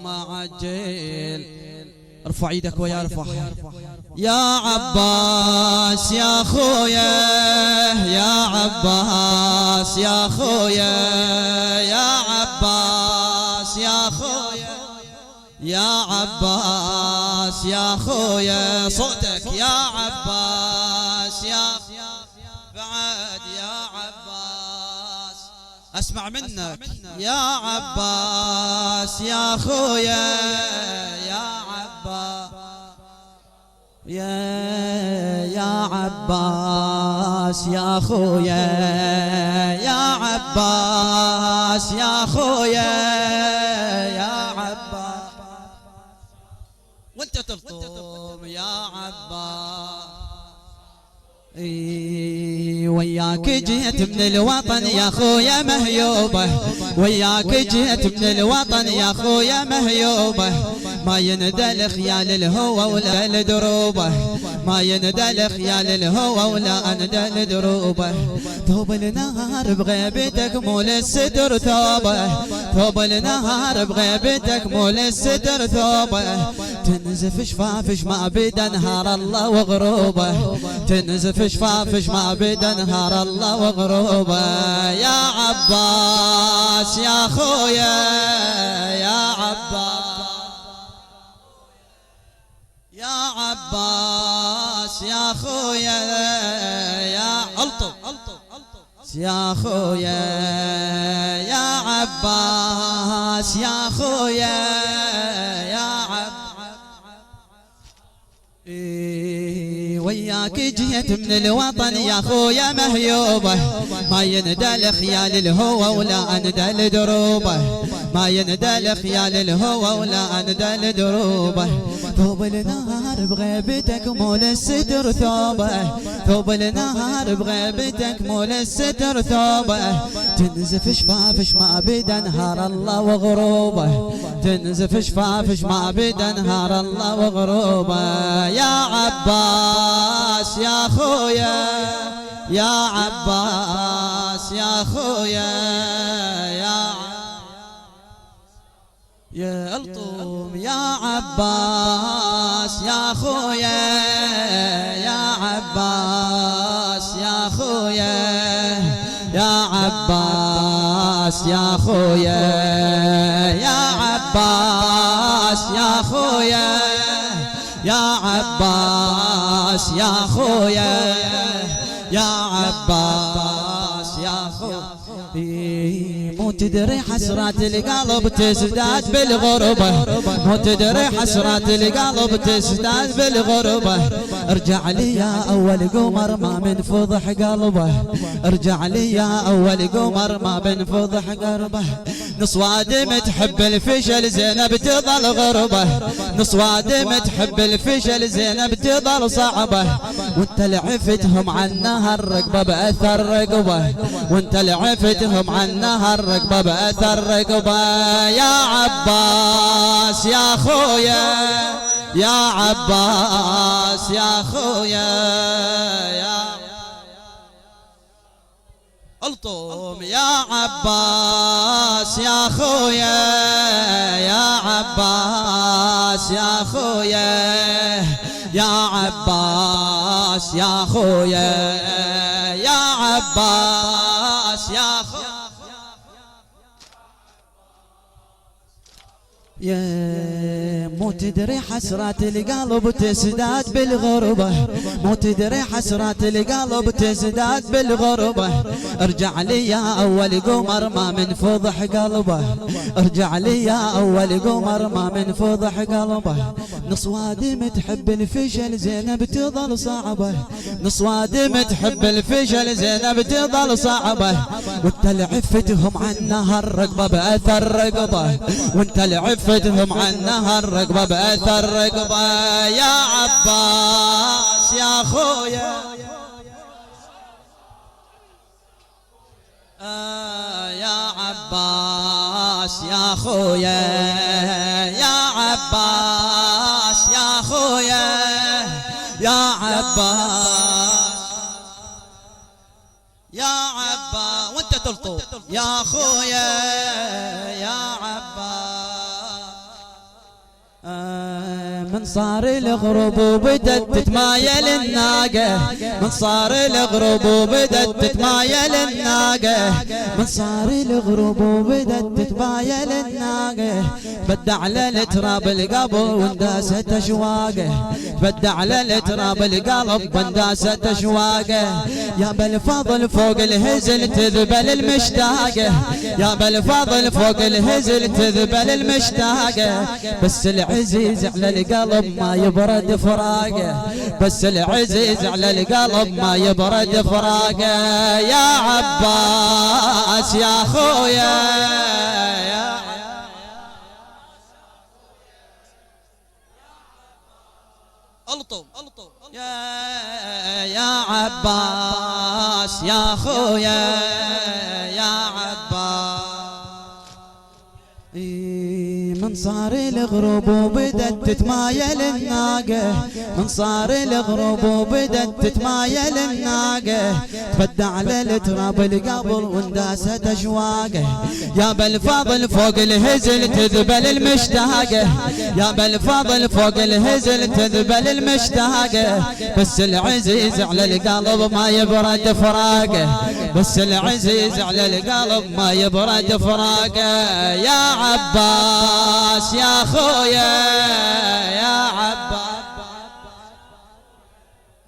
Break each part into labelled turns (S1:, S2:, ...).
S1: عجل ارفع ايدك ويا ارفع. يا عباس يا خويا، يا عباس يا خويا، يا عباس يا خويا، يا عباس يا خويا، صوتك يا عباس يا بعد يا عباس اسمع منك. يا عباس يا خويا، يا عباس يا عباس يا خويا، يا عباس يا خويا، يا عباس وانت تلطم يا عباس. وياك جيت من الوطن يا خويا مهيوبة، وياك جيت من الوطن يا خويا مهيوبة، ما يندى الخيال الهوى ولا الدروبة، ما يندى الخيال الهوى ولا اندى الدروبة. ثوب النهار بغيبتك مول الستر ثوبه، ثوب النهار بغيبتك مول الستر ثوبه، تنزف شفافش ما بدا نهار الله وغروبه، تنزف شفافش ما بدا نهار الله وغروبه. يا عباس يا خويا، يا عباس يا عباس يا خويا، يا الطف يا خويا، يا عباس يا خويا، يا عباس. وياك جيت من الوطن يا خويا مهيوبة، ما يندى الخيال الهوى ولا اندى الدروبة، ما يندى الخيال الهوى ولا اندى الدروبة. ثوب النهار بغيبتك مول الستر ثوبه، ثوب النهار بغيبتك مول الستر ثوبه، تنزف شفافش ما بدا نهار الله وغروبه، تنزف شفافش ما بدا نهار الله وغروبه. يا عباس يا خويا، يا عباس يا خويا، يا الطوم يا عباس يا خويا، يا عباس يا خويا، يا عباس يا خويا، يا عباس يا خويا، يا عباس يا خويا، يا عباس يا خويا. مو تدري حسرات القلب تزداد بالغربة، مو تدري حسرات القلب تزداد بالغربة. ارجع لي يا اول قمر ما من فضح قلبه، ارجع لي يا اول قمر ما من فضح قلبه. نصوادم تحب الفشل زينب تظل غربة، نصوادم تحب الفشل زينب تظل صعبة، وانت لعفتهم عنها الرقبة بأثر رقبة، وانت لعفتهم عنها الرقبة بأثر رقبة. يا عباس يا خويا، يا عباس يا خويا، يا الطوم يا عباس يا خويا، يا عباس يا خويا، يا عباس يا خويا، يا عباس يا خويا. يا مو تدري حسرات القلب تزداد بالغربة، مو تدري حسرات القلب تزداد بالغربة. ارجع لي يا اول قمر ما من فضح قلبه، ارجع لي يا اول قمر ما من فضح قلبه. نصوادم تحب الفشل زينب تظل صعبة، نصوادم تحب الفشل زينب تظل صعبة، وانت لعفتهم عنها الرقبة بأثر رقبة، وانت لعفتهم عنها الرقبة بأثر رقبة. يا عباس يا خويا، يا عباس يا خويا، يا عباس يا خويا، يا عباس يا عباس وانت تلطف يا خويا، يا عباس من صار الغروب وبدت تتمايل الناقة، من صار الغروب وبدت تتمايل الناقة، من صار الغروب وبدت تتمايل الناقة، بدع على التراب القلب وانداست اشواقه، بدع على التراب القلب وانداست اشواقه، يا بالفضل فوق الهزل تذبل المشتاقه، يا بالفضل فوق الهزل تذبل المشتاقه، بس العزيز على القلب ما يبرد فراقه، بس العزيز على القلب ما يبرد فراقه، يا عباس يا خويا يا يا عباس يا خويا يا عباس. من صار الغروب وبدت تتمايل الناقة، من صار الغروب وبدت تتمايل الناقة، تبدع على التراب القبر وانداست اشواقه، يا بالفضل فوق الهزل تذبل المشتاقه، يا بالفضل فوق الهزل تذبل المشتاقه، بس العزيز على القلب ما يبرد فراقه، بس العزيز على القلب ما يبرد فراقه، يا عباس يا خويا يا عباس،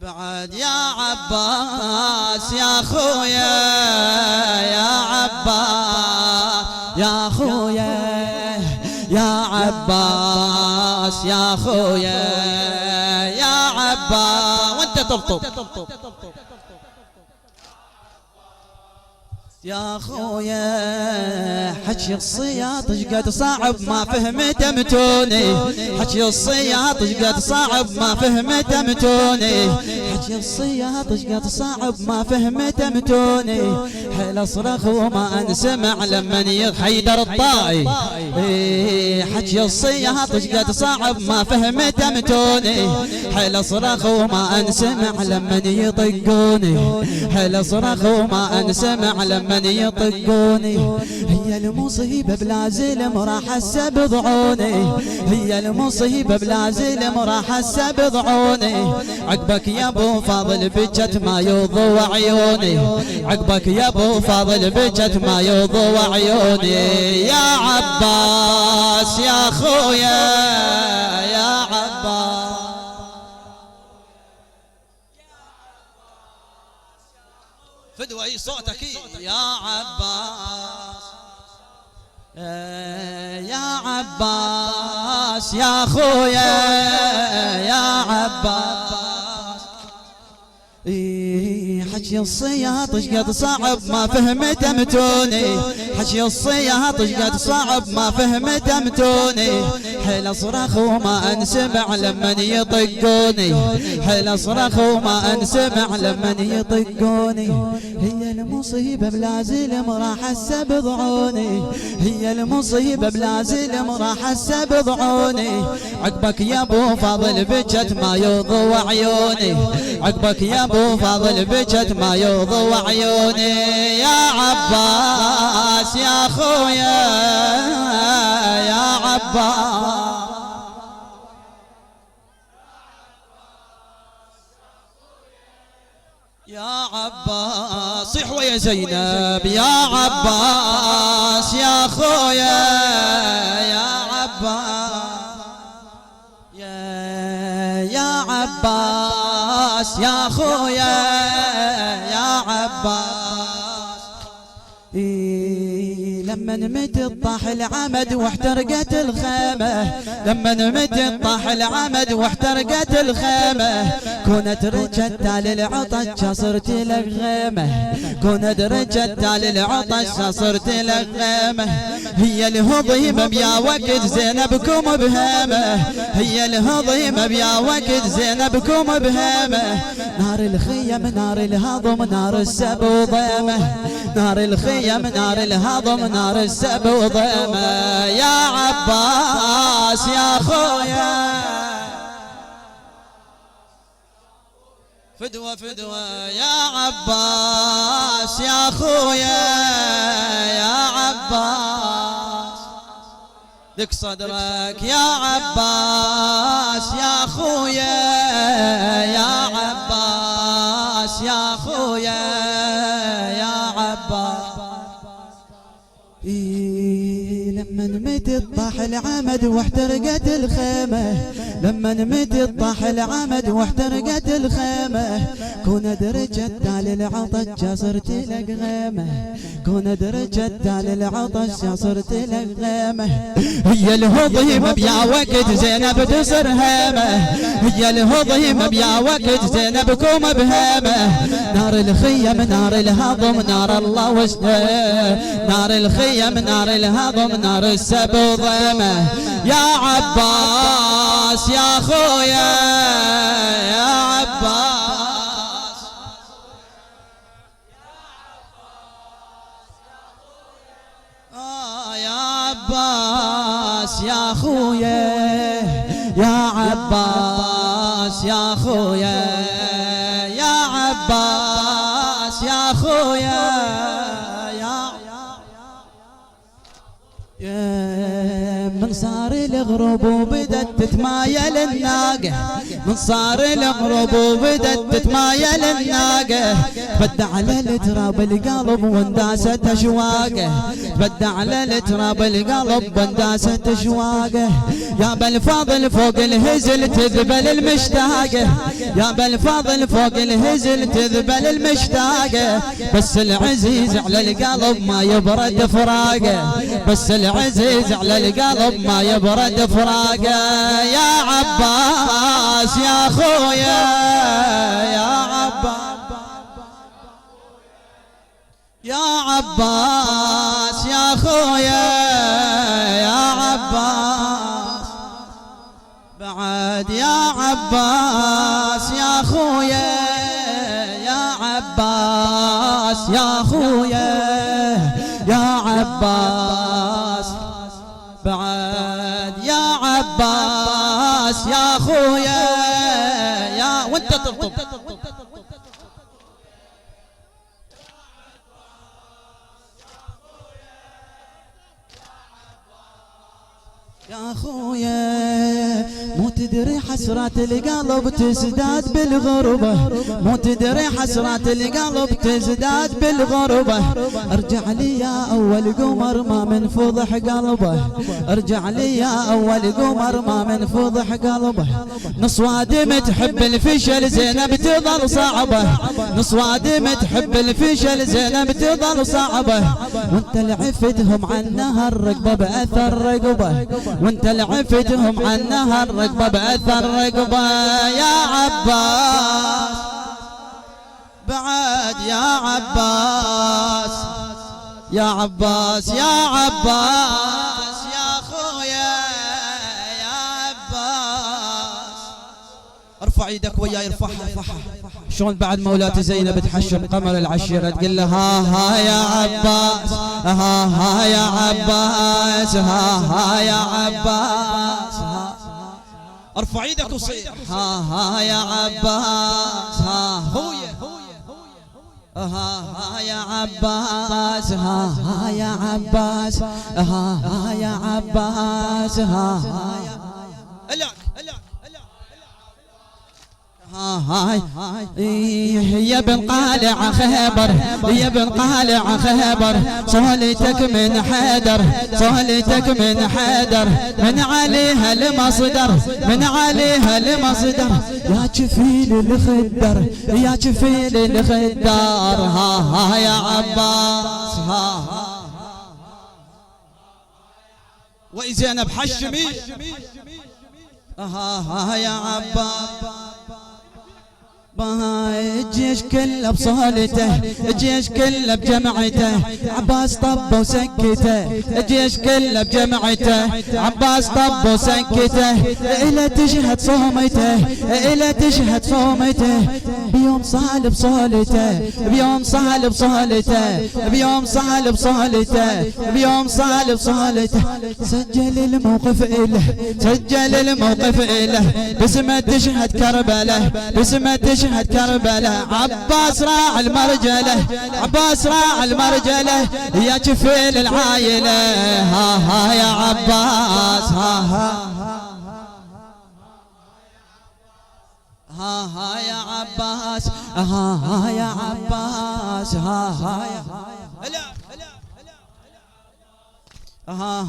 S1: بعد يا عباس يا خويا يا عباس يا خويا يا عباس يا خويا يا عباس، وانت تبطب يا خويا. حكي الصياط شقد صعب ما فهمت متوني، حكي الصياط شقد صعب ما فهمت متوني، حكي الصياط شقد صعب ما فهمت متوني، حيل اصرخ وما انسمع لمن حيدر الطائي، حكي الصياط شقد صعب ما فهمت متوني، حيل اصرخ وما انسمع لمن يطقوني، حيل اصرخ وما انسمع لمن يطقوني، هي المصيبة بلا زلم راح هسه بضعوني، هي المصيبة بلا زلم راح هسه بضعوني، عقبك يا ابو فاضل بجت ما يضوى عيوني، عقبك يا ابو فاضل بجت ما يضوى عيوني، يا عباس يا خويا يا عباس. فدوى اي صوتك يا عباس يا عباس يا خويا يا عباس. حكي الصياط شقد صعب ما فهمت متوني، حكي الصياط شقد صعب ما فهمت متوني، حيل اصرخ وما انسمع لمن يطقوني، حيل اصرخ وما انسمع لمن يطقوني، هي المصيبة بلا زلم راح هسه بضعوني، هي المصيبة بلا زلم راح هسه بضعوني، عقبك يا ابو فاضل بجت ما يضوى عيوني، عقبك يا ابو فاضل بجت ما يضوى عيوني، يا عباس يا خويا يا عباس. يا عباس صيح ويا زينب، يا عباس يا خويا يا عباس، يا عباس يا خويا يا عباس. لما نمت طاح العمد واحترقت الخيمة، لما نمت طاح العمد واحترقت الخيمة، كنت رجت للعطش صرت لك غيمة، كنت رجت للعطش صرت لك غيمة، هي الهضيمة بيا وقت زينبكم بهيمة، هي الهضيمة بيا وقت زينبكم بهيمة، نار الخيم نار الهضم نار السب وضيمة، نار الخيم نار الهضم نار السب وضيمة، يا عباس يا خويا فدوى فدوى، يا عباس يا خويا يا عباس، دك صدرك يا عباس يا خويا، يا عباس يا خويا، يا عباس. لما نمت طاح العمد واحترقت الخيمة، لما نمت طاح العمد واحترقت الخيمة، كون درجت تالي العطش صرت لك غيمة، كون درجت تالي العطش صرت لك غيمة. هي الهضيمة بيا وقت زينب تصر هيمة، هي الهضيمة بيا وقت زينب كوم بهيمة. نار الخيم نار الهضم نار الله وسنه، نار الخيم نار الهضم نار السب وضيمه. يا عباس يا خويا، يا عباس، يا عباس يا خويا، يا عباس يا خويا، يا عباس يا خويا. من صار الغروب وبدت تتمايل الناقة، من صار الغروب وبدت تتمايل الناقة، تبدى على التراب القلب وانداست اشواقه، تبدى على التراب القلب وانداست اشواقه. يا بالفضل فوق الهزل تذبل المشتاقه، يا بالفضل فوق الهزل تذبل المشتاقه. بس العزيز على القلب ما يبرد فراقه، بس العزيز على القلب ما يبرد فراقه. يا عباس يا خويا، يا عباس، يا عباس يا خويا، يا عباس بعد، يا عباس يا خويا، يا عباس يا خويا، يا عباس بعد، يا عباس يا خويا، يا وانت ترطب. يا خويا مو تدري حسرات القلب تزداد بالغربة، مو تدري حسرات القلب تزداد بالغربة. ارجع لي يا اول قمر ما من فضح قلبه، ارجع لي يا اول قمر ما من فضح قلبه. نص وادم تحب الفشل زينب تظل صعبة، نص وادم تحب الفشل زينب تظل صعبة. وانت لعفتهم عنها الرقبة باثر رقبة، وانت لعفتهم عنها الرقبة باثر رقبة. يا عباس بعد، يا عباس، يا عباس، يا عباس يا خويا، يا عباس. ارفع ايدك وياي، ارفعها ارفعها. شلون بعد مولاتي زينب تحشم قمر العشيرة تقول له ها يا عباس، ها يا عباس، ها يا عباس. ارفع ايدك وصيح ها يا عباس، ها خويا، ها يا عباس، ها يا عباس، ها يا عباس، ها يا بن قالع خيبر، يا بن قالع خيبر. صولتك من حيدر، صولتك من حيدر. من عليها المصدر، من عليها المصدر. يا كفيل الخدر، يا كفيل الخدر. ها يا عباس، ها وزينب حشمي. ها يا عباس. الجيش كله بصولته، الجيش كله بجمعته. عباس طب وسكته، الجيش كله بجمعته. عباس طب وسكته. إلى تشهد صومته، إلى تشهد صومته. بيوم صالب صولته بيوم صالب صولته بيوم صالب صولته بيوم صالب صولته سجل الموقف إله سجل الموقف إله باسمه تشهد كربله باسمه تشهد كربله عباس راع المرجله عباس راع المرجله يا كفيل العايله ها ها يا عباس ها ها ها ها يا عباس ها ها يا عباس ها ها يا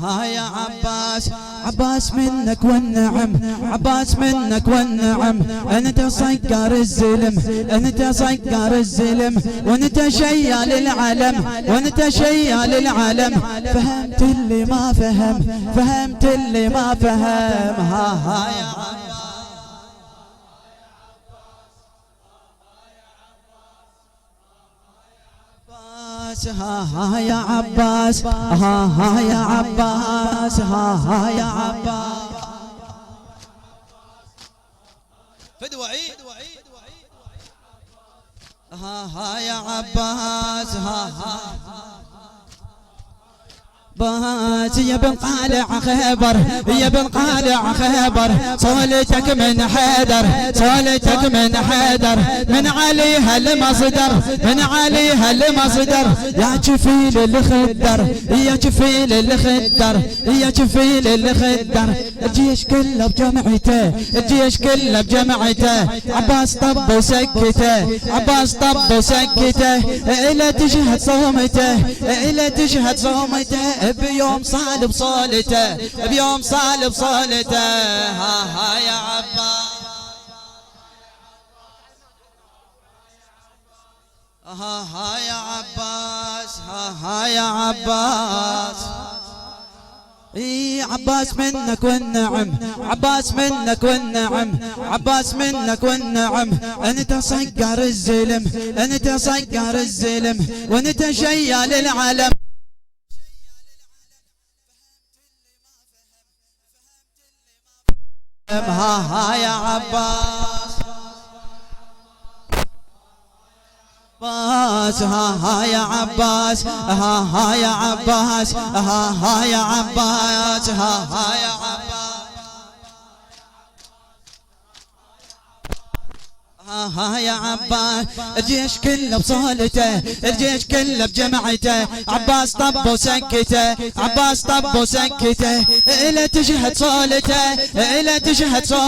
S1: ها يا عباس عباس منك والنعم عباس منك والنعم انت صقر الزلم انت صقر الزلم وانت شيال العلم وانت شيال العلم فهمت اللي ما فهم فهمت اللي ما فهم ها ها يا عباس ها ها يا عباس ها ها يا عباس ها ها يا عباس فدوعي ها ها يا عباس ها ها باس يا بن قالع خيبر يا بن قالع خيبر صولتك من حيدر صولتك من حيدر من عليها المصدر من عليها المصدر يا كفيل الخدر يا كفيل الخدر يا كفيل الخدر الجيش كله بجمعته الجيش كله بجمعته عباس طب وسكته عباس طب وسكته إلى تشهد صومته إلى تشهد صومته بيوم صالب صولته بيوم صالب صولته ها ها يا عباس ها ها يا عباس ها ها يا عباس عباس منك والنعم عباس منك والنعم عباس منك والنعم انت صقر الزلم انت صقر الزلم وانت شيال العلم ها ها يا عباس ها ها يا عباس ها ها يا عباس ها ها يا عباس ها ها يا عباس ها ها يا عباس الجيش كله بصولته الجيش كله بجمعته عباس طب وسكته عباس طب وسكته إلى تشهد صولته إلى تشهد صولته